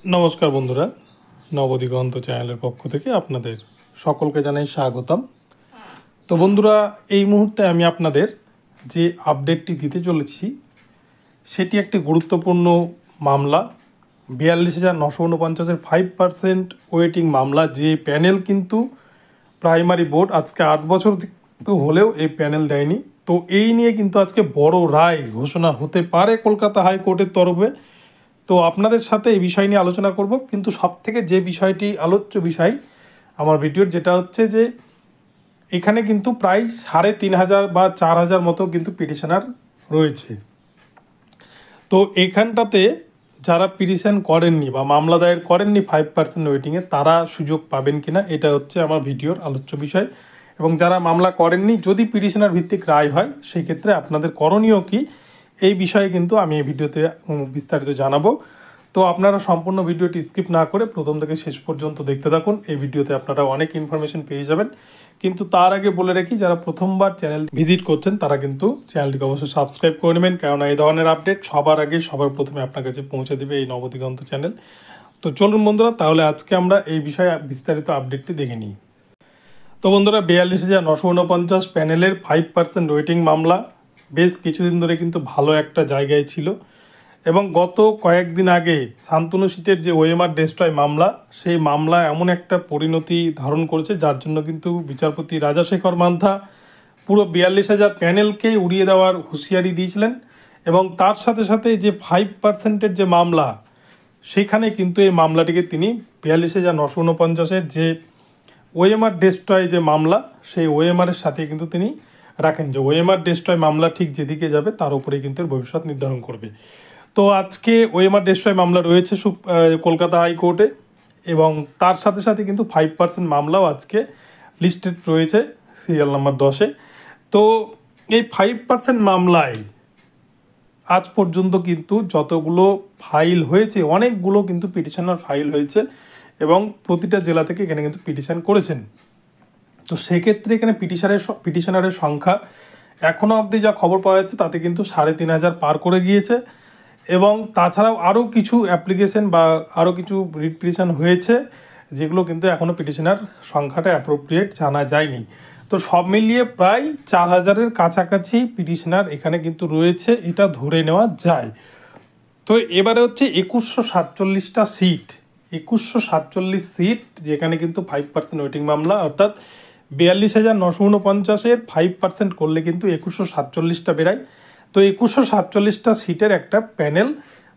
नमस्कार बंधुरा नवदिगंत चैनल पक्ष থেকে আপনাদের সকলকে জানাই স্বাগতম। তো বন্ধুরা এই মুহূর্তে আমি আপনাদের যে আপডেটটি দিতে চলেছি সেটি একটি গুরুত্বপূর্ণ মামলা ৪২,৯৪৯ এর 5% ওয়েটিং মামলা। যে প্যানেল কিন্তু প্রাইমারি বোর্ড আজকে ৮ বছর তো হলেও এই প্যানেল দেয়নি। তো এই নিয়ে কিন্তু আজকে বড় রায় ঘোষণা হতে পারে কলকাতা হাইকোর্টের তরফে। তো আপনাদের সাথে এই বিষয় নিয়ে আলোচনা করব, কিন্তু সবথেকে যে বিষয়টি আলোচ্য বিষয় আমার ভিডিওর যেটা হচ্ছে যে এখানে কিন্তু প্রায় ৩,৫০০ বা ৪,০০০ মতো কিন্তু পিটিশনার রয়েছে। তো এখানটাতে যারা পিটিশন করেননি বা মামলা দায়ের করেননি 5% ওয়েটিংয়ে তারা সুযোগ পাবেন কিনা, এটা হচ্ছে আমার ভিডিওর আলোচ্য বিষয়। এবং যারা মামলা করেননি যদি পিটিশনার ভিত্তিক রায় হয় সেই ক্ষেত্রে আপনাদের করণীয় কী এই বিষয়ে কিন্তু আমি এই ভিডিওতে বিস্তারিত জানাবো। তো আপনারা সম্পূর্ণ ভিডিওটি স্কিপ না করে প্রথম থেকে শেষ পর্যন্ত দেখতে থাকুন। এই ভিডিওতে আপনারা অনেক ইনফরমেশন পেয়ে যাবেন। কিন্তু তার আগে বলে রাখি, যারা প্রথমবার চ্যানেল ভিজিট করছেন তারা কিন্তু চ্যানেলটিকে অবশ্যই সাবস্ক্রাইব করে নেবেন, কেননা এই ধরনের আপডেট সবার আগে সবার প্রথমে আপনার কাছে পৌঁছে দেবে এই নবদিগন্ত চ্যানেল। তো চলুন বন্ধুরা, তাহলে আজকে আমরা এই বিষয়ে বিস্তারিত আপডেটটি দেখে নিই। তো বন্ধুরা ৪২,৯৪৯ প্যানেলের 5% ওয়েটিং মামলা বেশ কিছুদিন ধরে কিন্তু ভালো একটা জায়গায় ছিল। এবং গত কয়েকদিন আগে শান্তনু সিটের যে ওএমআর ডেস্ট্রয় মামলা, সেই মামলা এমন একটা পরিণতি ধারণ করেছে যার জন্য কিন্তু বিচারপতি রাজাশেখর মান্থা পুরো ৪২,০০০ প্যানেলকে উড়িয়ে দেওয়ার হুঁশিয়ারি দিয়েছিলেন। এবং তার সাথে সাথে যে 5%-এর যে মামলা, সেখানে কিন্তু এই মামলাটিকে তিনি ৪২,৯৪৯-এর যে ওএমআর ডেস্ট্রয় যে মামলা, সেই ওএমআরের সাথে কিন্তু তিনি রাখেন যে ওএমআর ডেস্ট্রয় মামলা ঠিক যেদিকে যাবে তার উপরেই কিন্তু ভবিষ্যৎ নির্ধারণ করবে। তো আজকে ওএমআর ডেস্ট্রয় মামলা রয়েছে কলকাতা হাইকোর্টে, এবং তার সাথে সাথে কিন্তু 5% মামলাও আজকে লিস্টেড রয়েছে সিরিয়াল নাম্বার 10-এ। তো এই 5% মামলায় আজ পর্যন্ত কিন্তু যতগুলো ফাইল হয়েছে অনেকগুলো কিন্তু পিটিশনার ফাইল হয়েছে, এবং প্রতিটা জেলা থেকে এখানে কিন্তু পিটিশন করেছেন। তো সেক্ষেত্রে এখানে পিটিশনারের সংখ্যা এখনও অবধি যা খবর পাওয়া যাচ্ছে তাতে কিন্তু ৩,৫০০ পার করে গিয়েছে। এবং তাছাড়াও আরও কিছু অ্যাপ্লিকেশন বা আরও কিছু রিট পিটিশন হয়েছে যেগুলো কিন্তু এখনও পিটিশনার সংখ্যাটা অ্যাপ্রোপ্রিয়েট জানা যায়নি। তো সব মিলিয়ে প্রায় ৪,০০০-এর কাছাকাছি পিটিশনার এখানে কিন্তু রয়েছে, এটা ধরে নেওয়া যায়। তো এবারে হচ্ছে ২১৪৭টা সিট, ২১৪৭ সিট যেখানে কিন্তু 5% ওয়েটিং মামলা, অর্থাৎ ৪২,৯৪৯-এর 5% করলে কিন্তু ২১৪৭টা বেরায়। তো ২১৪৭টা সিটের একটা প্যানেল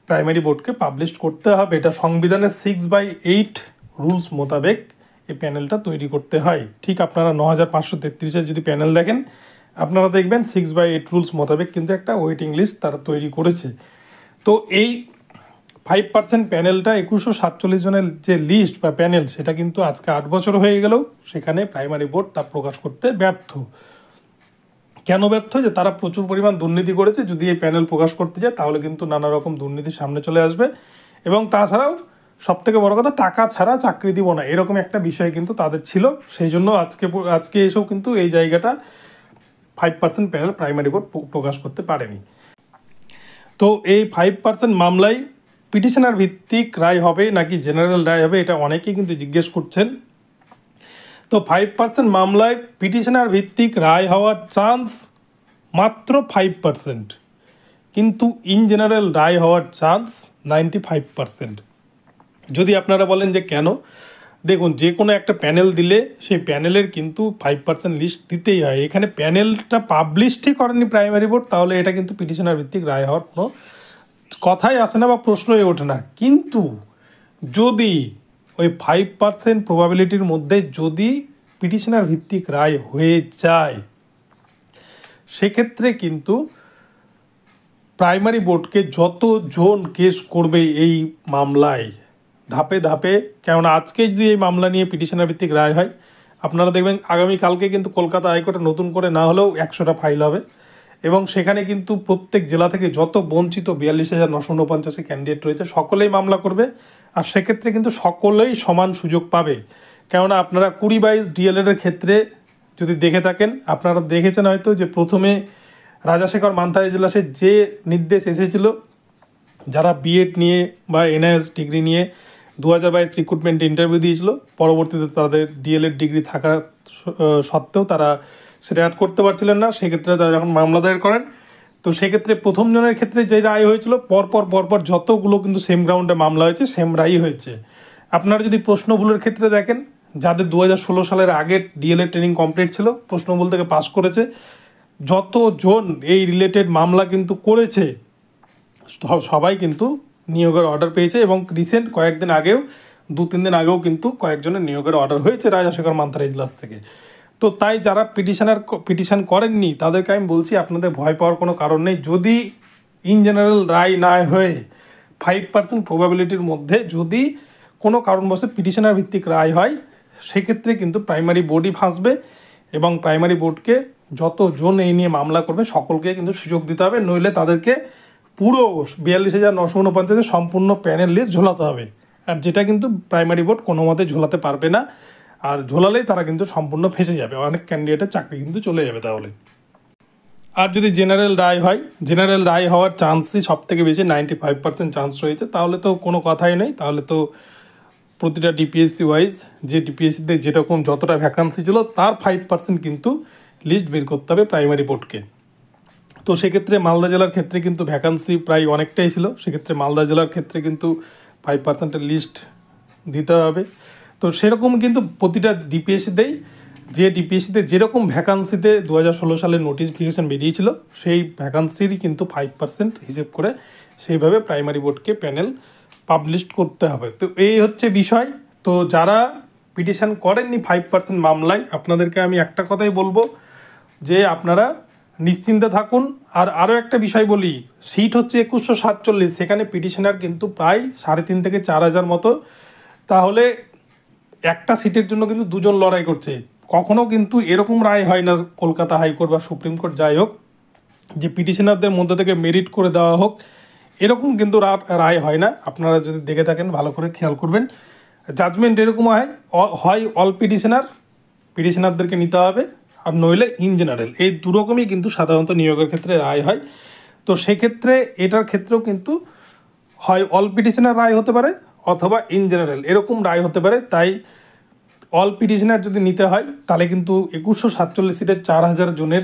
প্রাইমারি বোর্ডকে পাবলিশ করতে হবে। এটা সংবিধানের 6/8 রুলস মোতাবেক এই প্যানেলটা তৈরি করতে হয়। ঠিক আপনারা ৯,৫৩৩-এর যদি প্যানেল দেখেন আপনারা দেখবেন 6/8 রুলস মোতাবেক কিন্তু একটা ওয়েটিং লিস্ট তারা তৈরি করেছে। তো এই 5% প্যানেলটা ২১৪৭ জনের যে লিস্ট বা প্যানেল, সেটা কিন্তু আজকে ৮ বছর হয়ে গেলেও সেখানে প্রাইমারি বোর্ড তা প্রকাশ করতে ব্যর্থ। কেন ব্যর্থ? যে তারা প্রচুর পরিমাণ দুর্নীতি করেছে। যদি এই প্যানেল প্রকাশ করতে যায় তাহলে কিন্তু নানা রকম দুর্নীতির সামনে চলে আসবে। এবং তাছাড়াও সবথেকে বড় কথা, টাকা ছাড়া চাকরি দিব না, এরকম একটা বিষয় কিন্তু তাদের ছিল। সেই জন্য আজকে এসেও কিন্তু এই জায়গাটা 5% প্যানেল প্রাইমারি বোর্ড প্রকাশ করতে পারেনি। তো এই 5% মামলায় পিটিশনার ভিত্তিক রায় হবে নাকি জেনারেল রায় হবে, এটা অনেকেই কিন্তু জিজ্ঞেস করছেন। তো 5% মামলায় পিটিশনার ভিত্তিক রায় হওয়ার চান্স মাত্র 5%, কিন্তু ইন জেনারেল রায় হওয়ার চান্স 95%। যদি আপনারা বলেন যে কেন, দেখুন যে কোনো একটা প্যানেল দিলে সেই প্যানেলের কিন্তু 5% লিস্ট দিতেই হয়। এখানে প্যানেলটা পাবলিশই করেনি প্রাইমারি বোর্ড, তাহলে এটা কিন্তু পিটিশনার ভিত্তিক রায় হওয়ার কোনো কথাই আসে না বা প্রশ্নই ওঠে না। কিন্তু যদি ওই 5% প্রবাবিলিটির মধ্যে যদি পিটিশনার ভিত্তিক রায় হয়ে যায়, সেক্ষেত্রে কিন্তু প্রাইমারি বোর্ডকে যতজন কেস করবে এই মামলায় ধাপে ধাপে, কেননা আজকে যদি এই মামলা নিয়ে পিটিশনার ভিত্তিক রায় হয় আপনারা দেখবেন আগামীকালকে কিন্তু কলকাতা হাইকোর্টে নতুন করে না হলেও 100টা ফাইল হবে, এবং সেখানে কিন্তু প্রত্যেক জেলা থেকে যত বঞ্চিত ৪২,৯৪৯ ক্যান্ডিডেট রয়েছে সকলেই মামলা করবে। আর সেক্ষেত্রে কিন্তু সকলেই সমান সুযোগ পাবে। কেননা আপনারা 20/22 ডিএলএডের ক্ষেত্রে যদি দেখে থাকেন, আপনারা দেখেছেন হয়তো যে প্রথমে রাজাশেখর মান্থা এজলাসের যে নির্দেশ এসেছিল যারা বিএড নিয়ে বা এনআইএস ডিগ্রি নিয়ে 2022 রিক্রুটমেন্ট ইন্টারভিউ দিয়েছিল, পরবর্তীতে তাদের ডিএলএড ডিগ্রি থাকা সত্ত্বেও তারা সেটা অ্যাড করতে পারছিলেন না, সেক্ষেত্রে তারা যখন মামলা দায়ের করেন, তো সেক্ষেত্রে প্রথম জনের ক্ষেত্রে যে রায় হয়েছিল পরপর যতগুলো কিন্তু সেম গ্রাউন্ডে মামলা হয়েছে সেম রায়ই হয়েছে। আপনারা যদি প্রশ্নগুলোর ক্ষেত্রে দেখেন, যাদের 2016 সালের আগে ডিএলএড ট্রেনিং কমপ্লিট ছিল, প্রশ্নগুলো থেকে পাস করেছে, যতজন এই রিলেটেড মামলা কিন্তু করেছে সবাই কিন্তু নিয়োগের অর্ডার পেয়েছে। এবং রিসেন্ট কয়েকদিন আগেও 2-3 দিন আগেও কিন্তু কয়েকজনের নিয়োগের অর্ডার হয়েছে রাজাশেখর মান্থার এজলাস থেকে। তো তাই যারা পিটিশন করেননি তাদেরকে আমি বলছি, আপনাদের ভয় পাওয়ার কোনো কারণ নেই। যদি ইন জেনারেল রায় না হয়ে 5% প্রবাবিলিটির মধ্যে যদি কোনো কারণবশত পিটিশনার ভিত্তিক রায় হয়, সেক্ষেত্রে কিন্তু প্রাইমারি বোর্ডই ফাঁসবে এবং প্রাইমারি বোর্ডকে যতজন এই নিয়ে মামলা করবে সকলকে কিন্তু সুযোগ দিতে হবে, নইলে তাদেরকে পুরো 42,949 সম্পূর্ণ প্যানেল লিস্ট ঝোলাতে হবে। আর যেটা কিন্তু প্রাইমারি বোর্ড কোনো মতে ঝোলাতে পারবে না, আর ঝোলালেই তারা কিন্তু সম্পূর্ণ ফেঁসে যাবে, অনেক ক্যান্ডিডেটের চাকরি কিন্তু চলে যাবে তাহলে। আর যদি জেনারেল রায় হয়, জেনারেল রায় হওয়ার চান্সই সবথেকে বেশি, 95% চান্স রয়েছে, তাহলে তো কোনো কথাই নেই। তাহলে তো প্রতিটা ডিপিএসসি ওয়াইজ যে ডিপিএসসিতে যেরকম যতটা ভ্যাকান্সি ছিল তার 5% কিন্তু লিস্ট বের করতে হবে প্রাইমারি বোর্ডকে। তো সেক্ষেত্রে মালদা জেলার ক্ষেত্রে কিন্তু ভ্যাকান্সি প্রায় অনেকটাই ছিল, সেক্ষেত্রে মালদা জেলার ক্ষেত্রে কিন্তু 5%-এর লিস্ট দিতে হবে। তো সেরকম কিন্তু প্রতিটা ডিপিএসসিতেই, যে ডিপিএসসিতে যেরকম ভ্যাকান্সিতে 2016 সালে নোটিফিকেশান বেরিয়েছিল, সেই ভ্যাকান্সিরই কিন্তু 5% হিসেব করে সেইভাবে প্রাইমারি বোর্ডকে প্যানেল পাবলিশ করতে হবে। তো এই হচ্ছে বিষয়। তো যারা পিটিশন করেননি 5% মামলায়, আপনাদেরকে আমি একটা কথাই বলবো যে আপনারা নিশ্চিন্তে থাকুন। আর আরও একটা বিষয় বলি, সিট হচ্ছে 2147, সেখানে পিটিশনার কিন্তু প্রায় 3,500 থেকে 4,000 মতো, তাহলে একটা সিটের জন্য কিন্তু দুজন লড়াই করছে। কখনো কিন্তু এরকম রায় হয় না কলকাতা হাইকোর্ট বা সুপ্রিম কোর্ট যাই হোক যে পিটিশনারদের মধ্যে থেকে মেরিট করে দেওয়া হোক, এরকম কিন্তু রায় হয় না। আপনারা যদি দেখে থাকেন ভালো করে খেয়াল করবেন, জাজমেন্ট এরকম হয় অল পিটিশনারদেরকে নিতে হবে, আর নইলে ইন জেনারেল, এই দুরকমই কিন্তু সাধারণত নিয়োগের ক্ষেত্রে রায় হয়। তো সেক্ষেত্রে এটার ক্ষেত্রেও কিন্তু হয় অল পিটিশনার রায় হতে পারে অথবা ইন জেনারেল এরকম রায় হতে পারে। তাই অল পিটিশনার যদি নিতে হয় তাহলে কিন্তু 2147 সিটের 4,000 জনের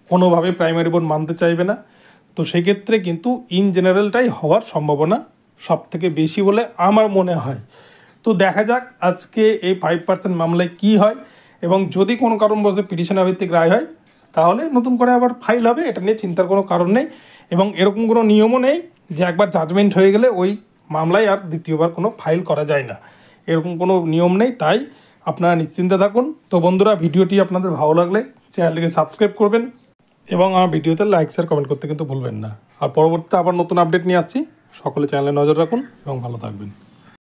কোনোভাবে প্রাইমারি বোর্ড মানতে চাইবে না। তো সেক্ষেত্রে কিন্তু ইন জেনারেলটাই হওয়ার সম্ভাবনা সব থেকে বেশি বলে আমার মনে হয়। তো দেখা যাক আজকে এই 5% মামলায় কি হয়, এবং যদি কোনো কারণবশত পিটিশনার ভিত্তিক রায় হয় তাহলে নতুন করে আবার ফাইল হবে, এটা নিয়ে চিন্তার কোনো কারণ নেই। এবং এরকম কোনো নিয়মও নেই যে একবার জাজমেন্ট হয়ে গেলে ওই মামলায় আর দ্বিতীয়বার কোনো ফাইল করা যায় না, এরকম কোনো নিয়ম নেই। তাই আপনারা নিশ্চিন্তে থাকুন। তো বন্ধুরা, ভিডিওটি আপনাদের ভালো লাগলে চ্যানেলটিকে সাবস্ক্রাইব করবেন এবং আমার ভিডিওতে লাইক শেয়ার কমেন্ট করতে কিন্তু ভুলবেন না। আর পরবর্তীতে আবার নতুন আপডেট নিয়ে আসছি, সকলে চ্যানেলে নজর রাখুন এবং ভালো থাকবেন।